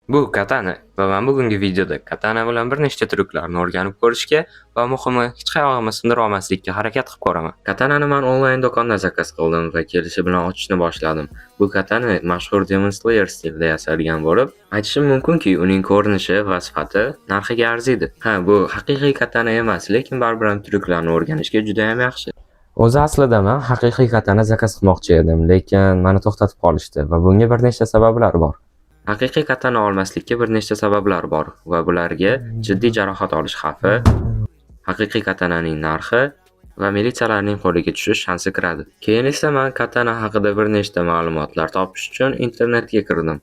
Bu katana va men bugungi videoda katana bilan bir nechta tryuklarni o'rganib ko'rishga va muhimi hech qayog'imni sindirib olmaslikka harakat qilib ko'raman. Katanani men onlayn do'kondan zakaz qildim va kelishi bilan ochishni boshladim. Bu katana mashhur Demon Slayer stilida yasalgan bo'lib, aytishim mumkinki, uning ko'rinishi va sifati narxiga arziydi. Bu haqiqiy katana emas, lekin baribir ham tryuklarni o'rganishga juda ham yaxshi. O'zi aslida men haqiqiy katana zakaz qilmoqchi edim, lekin meni to'xtatib qolishdi va bunga bir nechta sabablar bor. Haqiqiy katana olmaslikka bir nechta sabablar bor va bularga jiddiy jarohat olish xavfi, haqiqiy katananing narxi va militsiyalarning qo'liga tushish shansi kiradi. Keyin esa men katana haqida bir nechta ma'lumotlar topish uchun internetga kirdim.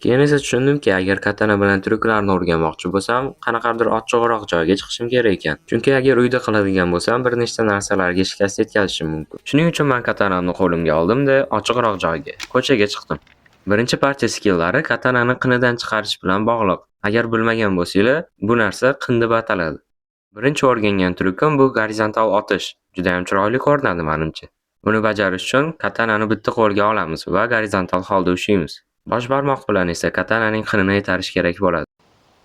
Keyin esa tushundimki, agar katana bilan tryuklarni o'rganmoqchi bo'lsam, qanaqadir ochiqroq joyga chiqishim kerak ekan. Chunki agar uyda qiladigan bo'lsam, bir nechta narsalarga shikast yetkazishim mumkin. Shuning uchun men katanamni qo'limga oldim-da, ochiqroq joyga, ko'chaga chiqdim. Birinchi partiya skillari katanani qinidan chiqarish bilan bog'liq. Agar bilmagan bo'lsanglar, bu narsa qin deb ataladi. Birinchi o'rgangan tryukim bu gorizontal otish. Juda ham chiroyli ko'rinadi menimcha. Buni bajarish uchun katanani bitta qo'lga olamiz va gorizontal holda ushlaymiz. Bosh barmoq bilan esa katananing qinini yetarish kerak bo'ladi.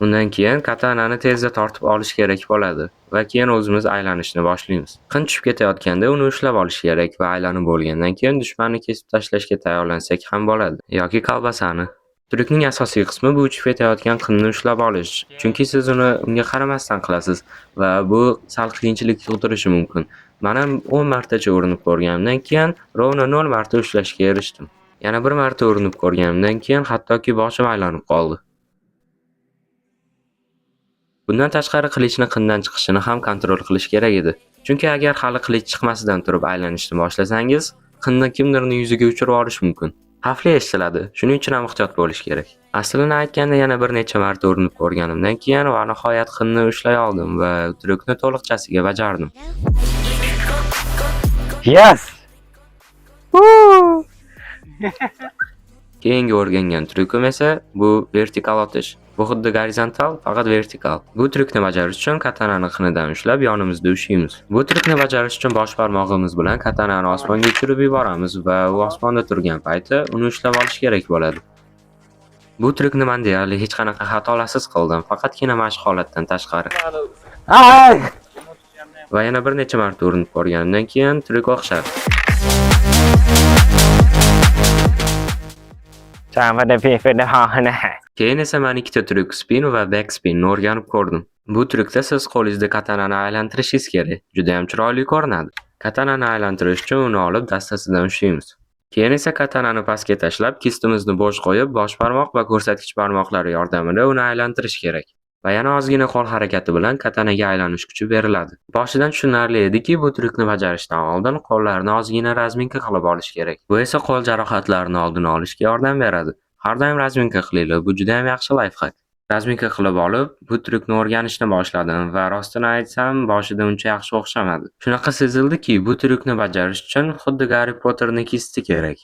Undan keyin katanani tezda tortib olish kerak bo'ladi va keyin o'zimiz aylanishni boshlaymiz. Qin tushib ketayotganda uni ushlab olish kerak va aylanib bo'lgandan keyin dushmanni kesib tashlashga tayyorlansak ham bo'ladi yoki kolbasani. Tryukning asosiy qismi bu uchib ketayotgan qinni ushlab olish. Chunki siz uni unga qaramasdan qilasiz va bu sal qiyinchilik tug'dirishi mumkin. Men ham 10 martacha urinib ko'rganimdan keyin rovna 0 marta ushlashga erishdim. Yana bir marta urinib ko'rganimdan keyin hattoki boshim aylanib qoldi. Bundan tashqari qilichni qindan chiqishini ham kontrol qilish kerak edi. Chunki agar hali qilich chiqmasidan turib aylanishni boshlasangiz, qinni kimdirning yuziga uchirib olish mumkin. Xavfli eshitiladi. Shuning uchun ham ehtiyot bo'lish kerak. Aslini aytganda yana bir necha marta urinib ko'rganimdan keyin va nihoyat qinni ushlay oldim va tryukni to'liqchasiga bajardim. Yes! Keyingi o'rgangan tryukim esa bu vertikal otish. Bu xuddi gorizontal, faqat vertikal. Bu tryukni bajarish uchun katanani qinidan ushlab yonimizda ushlaymiz. Bu tryukni bajarish uchun bosh barmog'imiz bilan katanani osmonga uchirib yuboramiz va u osmonda turgan payti uni ushlab olish kerak bo'ladi. Bu tryukni men deyarli hech qanaqa xatolasiz qildim, faqatgina mashq holatdan tashqari. Va yana bir necha marta urinib ko'rganimdan keyin tryuk o'xshadi. Keyin esa men ikkita tryuk spin va back spinni o'rganib ko'rdim. Bu tryukda siz qo'lingizda katanani aylantirishingiz kerak. Juda ham chiroyli ko'rinadi. Katanani aylantirish uchun uni olib dastasidan ushlaymiz. Keyin esa katanani pastga tashlab, kistimizni bo'sh qo'yib, bosh barmoq va ko'rsatkich barmoqlari yordamida uni aylantirish kerak. Va yana ozgina qo'l harakati bilan katanaga aylanish kuchi beriladi. Boshidan tushunarli ediki, bu tryukni bajarishdan oldin qo'llarni ozgina razminka qilib olish kerak. Bu esa qo'l jarohatlarini oldini olishga yordam beradi. Har doim razminka qilinglar, bu juda ham yaxshi lifehack. Razminka qilib olib, bu tryukni o'rganishni boshladim va rostini aytsam, boshida uncha yaxshi o'xshamadi. Shunaqa sezildiki, bu tryukni bajarish uchun xuddi Harry Potterning kisti kerak.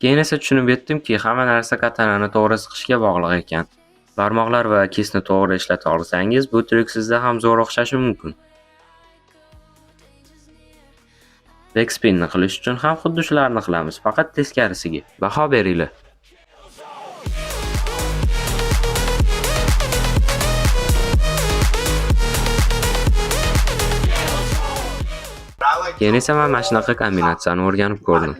Keyin esa tushunib yetdimki, hamma narsa katanani to'g'ri siqishga bog'liq ekan. Barmoqlar va kistni to'g'ri ishlata olsangiz, bu tryuk sizda ham zo'r o'xshashi mumkin. Backspinni qilish uchun ham xuddi shularni qilamiz, faqat teskarisiga. Baho beringlar. Keyin esa men mana shunaqa kombinatsiyani o'rganib ko'rdim.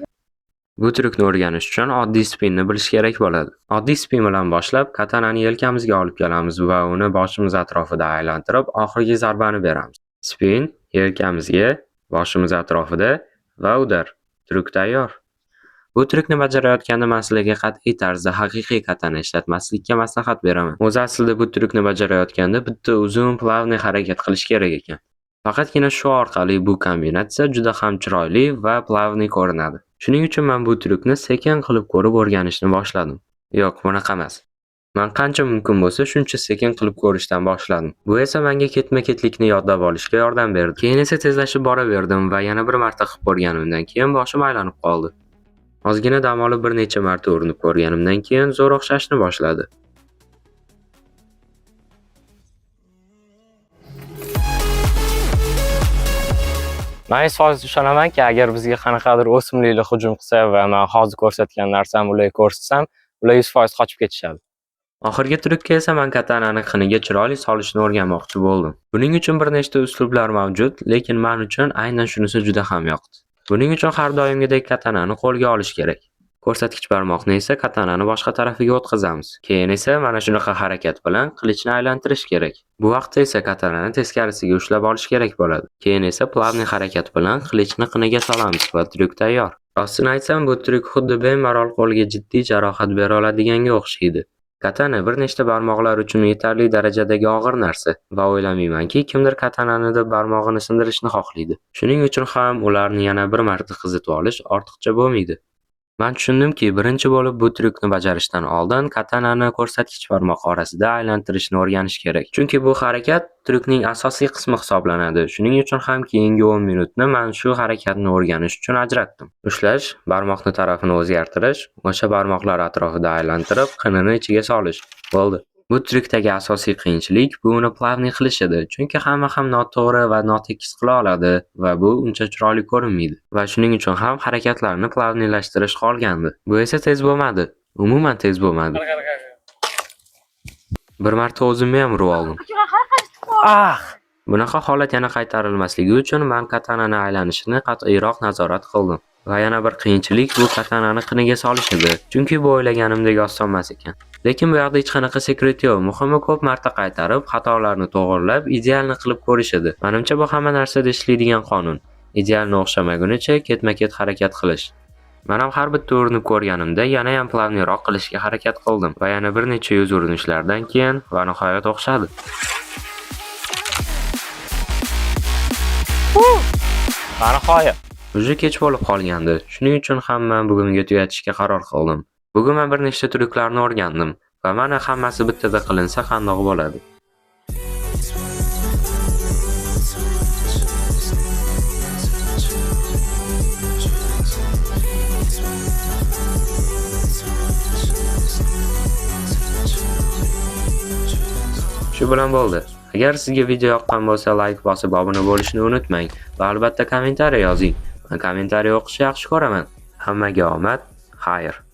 Bu tryukni o'rganish uchun oddiy spinni bilish kerak bo'ladi. Oddiy spin bilan boshlab, katanani yelkamizga olib kelamiz va uni boshimiz atrofida aylantirib, oxirgi zarbani beramiz. Spin yelkamizga, boshimiz atrofida va udar. Tryuk tayyor. Bu tryukni bajarayotganda men sizlarga qat'iy tarzda haqiqiy katana ishlatmaslikka maslahat beraman. O'zi aslida bu tryukni bajarayotganda bitta uzun plavniy harakat qilish kerak ekan. Faqatgina shu orqali bu kombinatsiya juda ham chiroyli va plavniy ko'rinadi. Shuning uchun men bu tryukni sekin qilib ko'rib o'rganishni boshladim. Yo'q, bunaqa emas. Men qancha mumkin bo'lsa, shuncha sekin qilib ko'rishdan boshladim. Bu esa menga ketma-ketlikni yodlab olishga yordam berdi. Keyin esa tezlashib boraverdim va yana bir marta qilib ko'rganimdan keyin boshim aylanib qoldi. Ozgina dam olib bir necha marta urinib ko'rganimdan keyin zo'r o'xshashni boshladi. Men 100% ishonamanki, agar bizga qanaqadir o'simliklar hujum qilsa va men hozir ko'rsatgan narsam ularga ko'rsatsam, ular 100% qochib ketishadi. Oxirgi trikka esa men katanani qiniga chiroyli solishni o'rganmoqchi bo'ldim. Buning uchun bir nechta uslublar mavjud, lekin men uchun aynan shunisi juda ham yoqdi. Buning uchun har doimgidek katanani qo'lga olish kerak. Ko'rsatkich barmoqni esa katanani boshqa tarafiga o'tkazamiz. Keyin esa mana shunaqa harakat bilan qilichni aylantirish kerak. Bu vaqtda esa katanani teskarisiga ushlab olish kerak bo'ladi. Keyin esa plavniy harakat bilan qilichni qiniga solamiz va tryuk tayyor. Rostini aytsam, bu tryuk xuddi bemalol qo'lga jiddiy jarohat bera oladiganga o'xshaydi. Katana bir nechta barmoqlar uchun yetarli darajadagi og'ir narsa va o'ylamaymanki, kimdir katanani deb barmog'ini sindirishni xohlaydi. Shuning uchun ham ularni yana bir marta qizitib olish ortiqcha bo'lmaydi. Men tushundimki, birinchi bo'lib bu tryukni bajarishdan oldin katanani ko'rsatkich barmoq orasida aylantirishni o'rganish kerak. Chunki bu harakat tryukning asosiy qismi hisoblanadi. Shuning uchun ham keyingi 10 minutni men shu harakatni o'rganish uchun ajratdim. Ushlash, barmoqni tarafini o'zgartirish, o'sha barmoqlar atrofida aylantirib, qinini ichiga solish. Bo'ldi. Bu tryukdagi asosiy qiyinchilik bu uni plavniy qilish edi. Chunki hamma ham noto'g'ri va notekis qila oladi va bu uncha chiroyli ko'rinmaydi. Va shuning uchun ham harakatlarni plavniylashtirish qolgandi. Bu esa tez bo'lmadi. Umuman tez bo'lmadi. Bir marta o'zimni ham urib oldim. Bunaqa holat yana qaytarilmasligi uchun men katanani aylanishini qat'iyroq nazorat qildim. Va yana bir qiyinchilik bu katanani qiniga solish edi. Chunki bu o'ylaganimdek oson emas ekan. Lekin bu yerda hech qanaqa sekret yo'q. Muhimi ko'p marta qaytarib, xatolarni to'g'rilab, idealni qilib ko'rish edi. Menimcha bu hamma narsada ishlaydigan qonun. Idealni o'xshamagunicha ketma-ket harakat qilish. Men ham har bitta urinib ko'rganimda yana ham plavniyroq qilishga harakat qildim va yana bir necha yuz urinishlardan keyin va nihoyat o'xshadi. Nihoyat. Uje kech bo'lib qolgandi. Shuning uchun ham men bugunga tugatishga qaror qildim. Bugun men bir nechta tryuklarni o'rgandim va mana hammasi bittada qilinsa qandoq bo'ladi. Shu bilan bo'ldi. Agar sizga video yoqqan bo'lsa, like bosib obuna bo'lishni unutmang va albatta kommentariy yozing. Men kommentariy o'qishni yaxshi ko'raman. Hammaga omad, xayr.